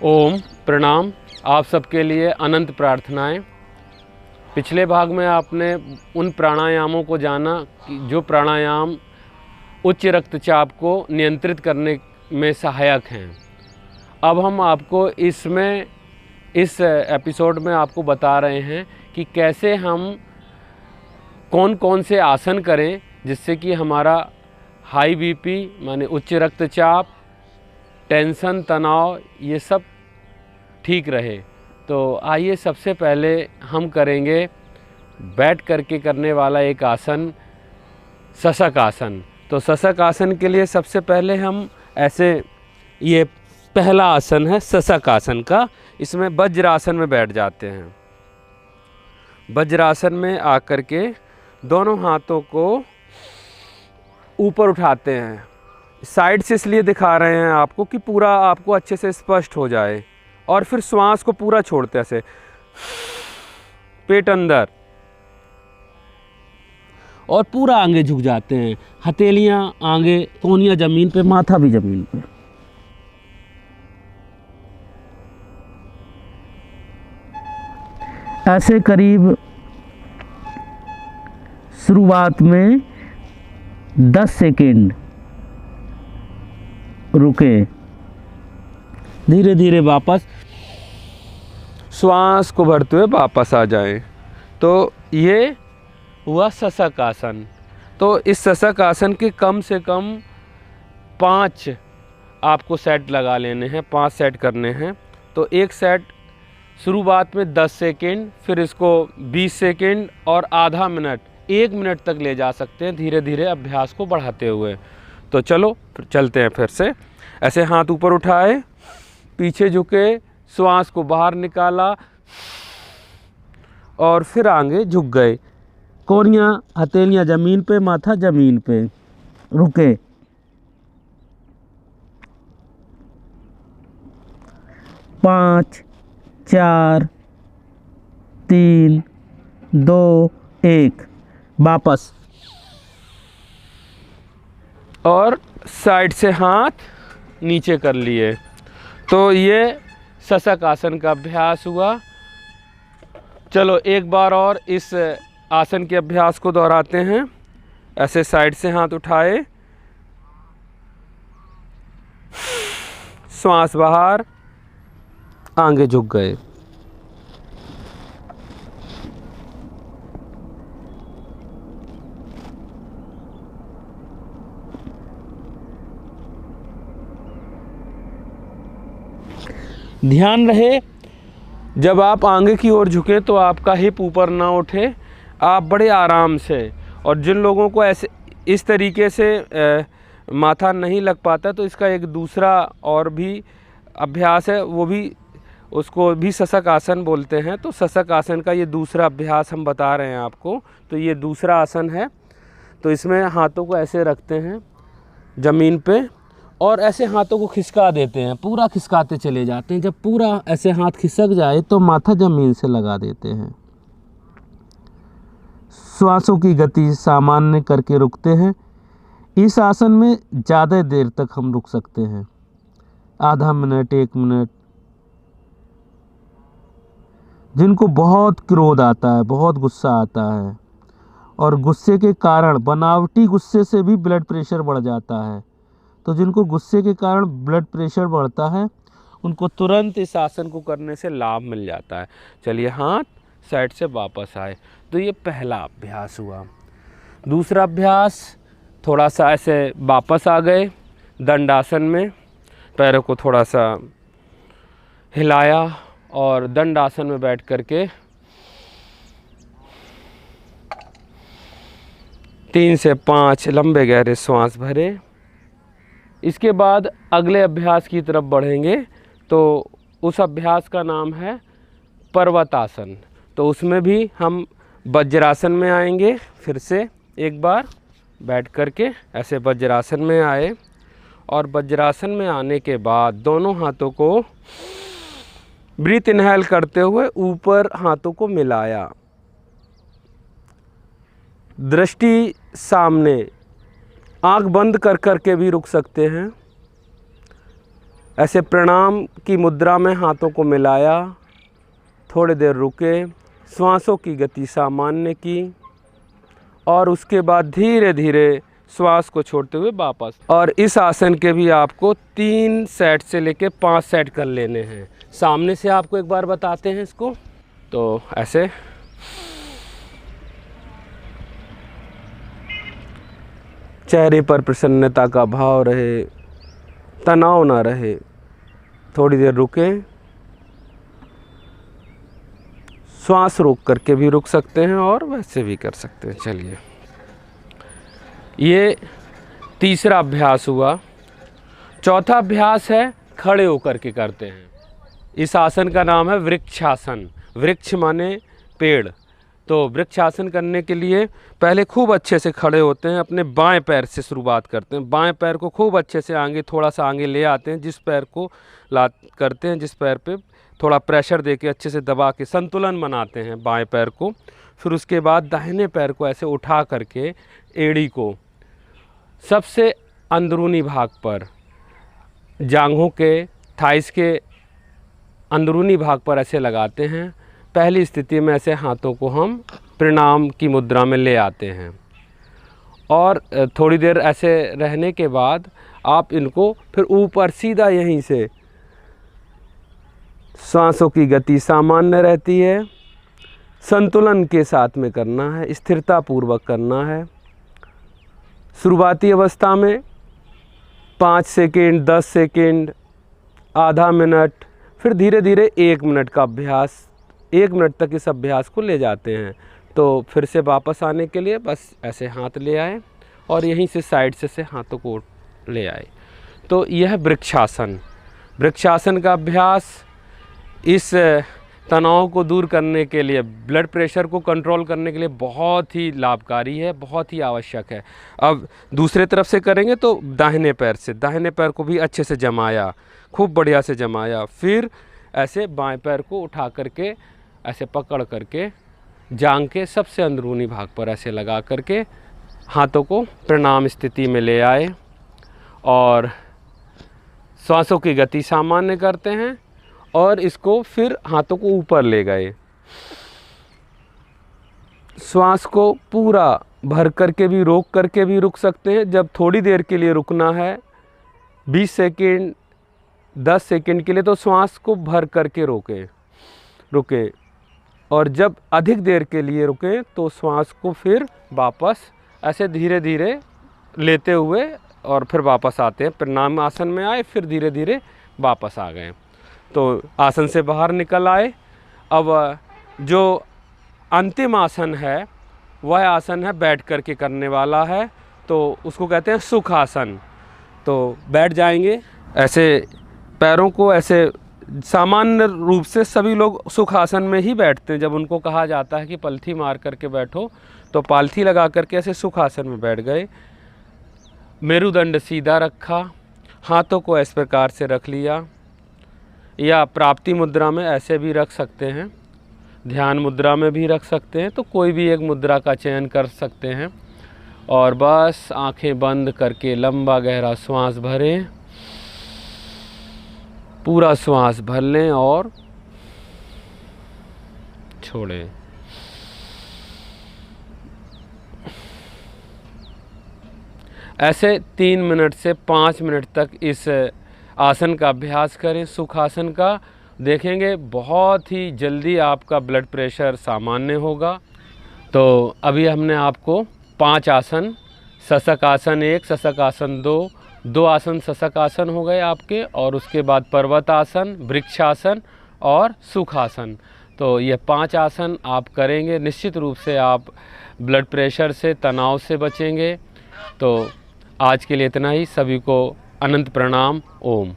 ओम प्रणाम। आप सबके लिए अनंत प्रार्थनाएं। पिछले भाग में आपने उन प्राणायामों को जाना कि जो प्राणायाम उच्च रक्तचाप को नियंत्रित करने में सहायक हैं। अब हम आपको इस एपिसोड में आपको बता रहे हैं कि कैसे हम कौन कौन से आसन करें जिससे कि हमारा हाई बीपी माने उच्च रक्तचाप, टेंशन, तनाव ये सब ठीक रहे। तो आइए सबसे पहले हम करेंगे बैठ करके करने वाला एक आसन, शशक आसन। तो शशक आसन के लिए सबसे पहले हम ऐसे, ये पहला आसन है शशक आसन का। इसमें वज्रासन में बैठ जाते हैं। वज्रासन में आकर के दोनों हाथों को ऊपर उठाते हैं। साइड से इसलिए दिखा रहे हैं आपको कि पूरा आपको अच्छे से स्पष्ट हो जाए। और फिर श्वास को पूरा छोड़ते हैं, ऐसे पेट अंदर, और पूरा आगे झुक जाते हैं। हथेलियां आगे, कोहनियां जमीन पे, माथा भी जमीन पे। ऐसे करीब शुरुआत में 10 सेकेंड रुके, धीरे धीरे वापस श्वास को भरते हुए वापस आ जाएं। तो ये हुआ शशक आसन। तो इस शशक आसन के कम से कम 5 आपको सेट लगा लेने हैं, 5 सेट करने हैं। तो एक सेट शुरुआत में 10 सेकेंड, फिर इसको 20 सेकेंड और आधा मिनट, 1 मिनट तक ले जा सकते हैं, धीरे धीरे अभ्यास को बढ़ाते हुए। तो चलो चलते हैं फिर से। ऐसे हाथ ऊपर उठाए, पीछे झुके, श्वास को बाहर निकाला और फिर आगे झुक गए। कोहनियां, हथेलियां जमीन पे, माथा जमीन पे, रुके। पाँच, 4, 3, 2, 1, वापस। और साइड से हाथ नीचे कर लिए। तो ये शशक आसन का अभ्यास हुआ। चलो एक बार और इस आसन के अभ्यास को दोहराते हैं। ऐसे साइड से हाथ उठाए, श्वास बाहर, आगे झुक गए। ध्यान रहे जब आप आगे की ओर झुकें तो आपका हिप ऊपर ना उठे, आप बड़े आराम से। और जिन लोगों को ऐसे इस तरीके से माथा नहीं लग पाता, तो इसका एक दूसरा और भी अभ्यास है, वो भी, उसको भी शशक आसन बोलते हैं। तो शशक आसन का ये दूसरा अभ्यास हम बता रहे हैं आपको। तो ये दूसरा आसन है। तो इसमें हाथों को ऐसे रखते हैं ज़मीन पे और ऐसे हाथों को खिसका देते हैं, पूरा खिसकाते चले जाते हैं। जब पूरा ऐसे हाथ खिसक जाए तो माथा ज़मीन से लगा देते हैं। श्वासों की गति सामान्य करके रुकते हैं। इस आसन में ज़्यादा देर तक हम रुक सकते हैं, आधा मिनट, 1 मिनट। जिनको बहुत क्रोध आता है, बहुत गुस्सा आता है, और गुस्से के कारण, बनावटी गुस्से से भी ब्लड प्रेशर बढ़ जाता है, तो जिनको गुस्से के कारण ब्लड प्रेशर बढ़ता है, उनको तुरंत इस आसन को करने से लाभ मिल जाता है। चलिए हाथ साइड से वापस आए। तो ये पहला अभ्यास हुआ। दूसरा अभ्यास, थोड़ा सा ऐसे वापस आ गए दंडासन में, पैरों को थोड़ा सा हिलाया और दंडासन में बैठ करके 3 से 5 लंबे गहरे श्वास भरे। इसके बाद अगले अभ्यास की तरफ बढ़ेंगे। तो उस अभ्यास का नाम है पर्वतासन। तो उसमें भी हम वज्रासन में आएंगे। फिर से एक बार बैठ करके ऐसे वज्रासन में आए, और वज्रासन में आने के बाद दोनों हाथों को ब्रीथ इनहेल करते हुए ऊपर हाथों को मिलाया, दृष्टि सामने, आँख बंद कर करके भी रुक सकते हैं। ऐसे प्रणाम की मुद्रा में हाथों को मिलाया, थोड़ी देर रुके, श्वासों की गति सामान्य की और उसके बाद धीरे धीरे श्वास को छोड़ते हुए वापस। और इस आसन के भी आपको 3 सेट से लेके 5 सेट कर लेने हैं। सामने से आपको एक बार बताते हैं इसको। तो ऐसे चेहरे पर प्रसन्नता का भाव रहे, तनाव ना रहे। थोड़ी देर रुकें, श्वास रोक करके भी रुक सकते हैं और वैसे भी कर सकते हैं। चलिए, ये तीसरा अभ्यास हुआ। चौथा अभ्यास है खड़े होकर के करते हैं। इस आसन का नाम है वृक्षासन। वृक्ष माने पेड़। तो वृक्षासन करने के लिए पहले खूब अच्छे से खड़े होते हैं। अपने बाएं पैर से शुरुआत करते हैं। बाएं पैर को खूब अच्छे से आगे, थोड़ा सा आगे ले आते हैं। जिस पैर को करते हैं, जिस पैर पे थोड़ा प्रेशर देके अच्छे से दबा के संतुलन बनाते हैं बाएं पैर को। फिर उसके बाद दाहिने पैर को ऐसे उठा करके एड़ी को सबसे अंदरूनी भाग पर, जांघों के, थाइस के अंदरूनी भाग पर ऐसे लगाते हैं। पहली स्थिति में ऐसे हाथों को हम प्रणाम की मुद्रा में ले आते हैं और थोड़ी देर ऐसे रहने के बाद आप इनको फिर ऊपर सीधा यहीं से, सांसों की गति सामान्य रहती है, संतुलन के साथ में करना है, स्थिरता पूर्वक करना है। शुरुआती अवस्था में 5 सेकंड, 10 सेकंड, आधा मिनट, फिर धीरे धीरे 1 मिनट का अभ्यास, 1 मिनट तक इस अभ्यास को ले जाते हैं। तो फिर से वापस आने के लिए बस ऐसे हाथ ले आए और यहीं से साइड से हाथों को ले आए। तो यह वृक्षासन। वृक्षासन का अभ्यास इस तनाव को दूर करने के लिए, ब्लड प्रेशर को कंट्रोल करने के लिए बहुत ही लाभकारी है, बहुत ही आवश्यक है। अब दूसरे तरफ से करेंगे तो दाहिने पैर से, दाहिने पैर को भी अच्छे से जमाया, खूब बढ़िया से जमाया। फिर ऐसे बाएं पैर को उठा करके ऐसे पकड़ करके जांघ के सबसे अंदरूनी भाग पर ऐसे लगा करके हाथों को प्रणाम स्थिति में ले आए और श्वासों की गति सामान्य करते हैं और इसको फिर हाथों को ऊपर ले गए। श्वास को पूरा भर करके भी, रोक करके भी रुक सकते हैं। जब थोड़ी देर के लिए रुकना है, 20 सेकंड, 10 सेकंड के लिए, तो श्वास को भर करके रुके और जब अधिक देर के लिए रुकें तो श्वास को फिर वापस ऐसे धीरे धीरे लेते हुए और फिर वापस आते हैं। प्रणाम आसन में आए, फिर धीरे धीरे वापस आ गए। तो आसन से बाहर निकल आए। अब जो अंतिम आसन है वह आसन है बैठ करके करने वाला है, तो उसको कहते हैं सुख आसन। तो बैठ जाएंगे ऐसे, पैरों को ऐसे, सामान्य रूप से सभी लोग सुख आसन में ही बैठते हैं। जब उनको कहा जाता है कि पलथी मार करके बैठो, तो पालथी लगा करके ऐसे सुख आसन में बैठ गए। मेरुदंड सीधा रखा, हाथों को इस प्रकार से रख लिया, या प्राप्ति मुद्रा में ऐसे भी रख सकते हैं, ध्यान मुद्रा में भी रख सकते हैं। तो कोई भी एक मुद्रा का चयन कर सकते हैं और बस आंखें बंद करके लंबा गहरा श्वास भरें, पूरा श्वास भर लें और छोड़ें। ऐसे 3 मिनट से 5 मिनट तक इस आसन का अभ्यास करें, सुखासन का। देखेंगे बहुत ही जल्दी आपका ब्लड प्रेशर सामान्य होगा। तो अभी हमने आपको 5 आसन, शशक आसन 1, शशक आसन 2 आसन शशक आसन हो गए आपके, और उसके बाद पर्वत आसन, वृक्षासन और सुखासन। तो ये 5 आसन आप करेंगे, निश्चित रूप से आप ब्लड प्रेशर से, तनाव से बचेंगे। तो आज के लिए इतना ही। सभी को अनंत प्रणाम। ओम।